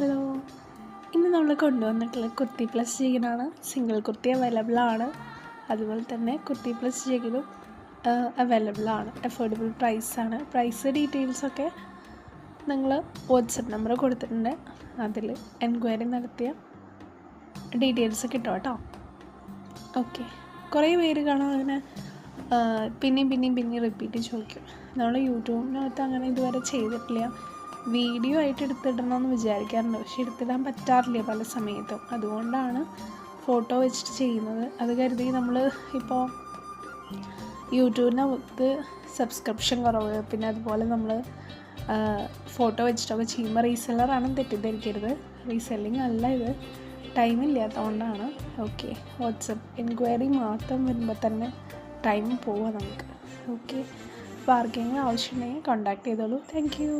Hello, ഇന്ന് നമ്മൾ കൊണ്ടുവന്നിട്ടുള്ള കുർത്തി പ്ലസ് ജെഗിനാണ്. സിംഗിൾ കുർത്തി അവൈലബിൾ ആണ്. അതുപോലെ തന്നെ കുർത്തി പ്ലസ് ജെഗിനും അവൈലബിൾ ആണ്. അഫോർഡബിൾ പ്രൈസാണ്. പ്രൈസ് ഡീറ്റെയിൽസൊക്കെ നിങ്ങൾ വാട്സപ്പ് നമ്പർ കൊടുത്തിട്ടുണ്ട്. അതിൽ എൻക്വയറി നടത്തിയ ഡീറ്റെയിൽസ് കിട്ടും കേട്ടോ. ഓക്കെ, കുറേ പേര് കാണാൻ അങ്ങനെ പിന്നെയും റിപ്പീറ്റ് ചോദിക്കും. നമ്മൾ യൂട്യൂബിനകത്ത് അങ്ങനെ ഇതുവരെ ചെയ്തിട്ടില്ല. വീഡിയോ ആയിട്ട് എടുത്തിടണമെന്ന് വിചാരിക്കാറുണ്ട്, പക്ഷെ എടുത്തിടാൻ പറ്റാറില്ല പല സമയത്തും. അതുകൊണ്ടാണ് ഫോട്ടോ വെച്ചിട്ട് ചെയ്യുന്നത്. അത് കരുതി നമ്മൾ ഇപ്പോൾ യൂട്യൂബിനകത്ത് സബ്സ്ക്രിപ്ഷൻ കുറവ്, പിന്നെ അതുപോലെ നമ്മൾ ഫോട്ടോ വെച്ചിട്ടൊക്കെ ചെയ്യുമ്പോൾ റീസെല്ലറാണെന്ന് തെറ്റിദ്ധരിക്കരുത്. റീസെല്ലിങ് അല്ല ഇത്, ടൈമില്ലാത്തതുകൊണ്ടാണ്. ഓക്കെ, വാട്സപ്പ് എൻക്വയറി മാത്രം വരുമ്പോൾ തന്നെ ടൈം പോവാം നമുക്ക്. ഓക്കെ, അപ്പോൾ ആർക്കെങ്കിലും ആവശ്യമുണ്ടെങ്കിൽ കോൺടാക്ട് ചെയ്തോളൂ. Thank you.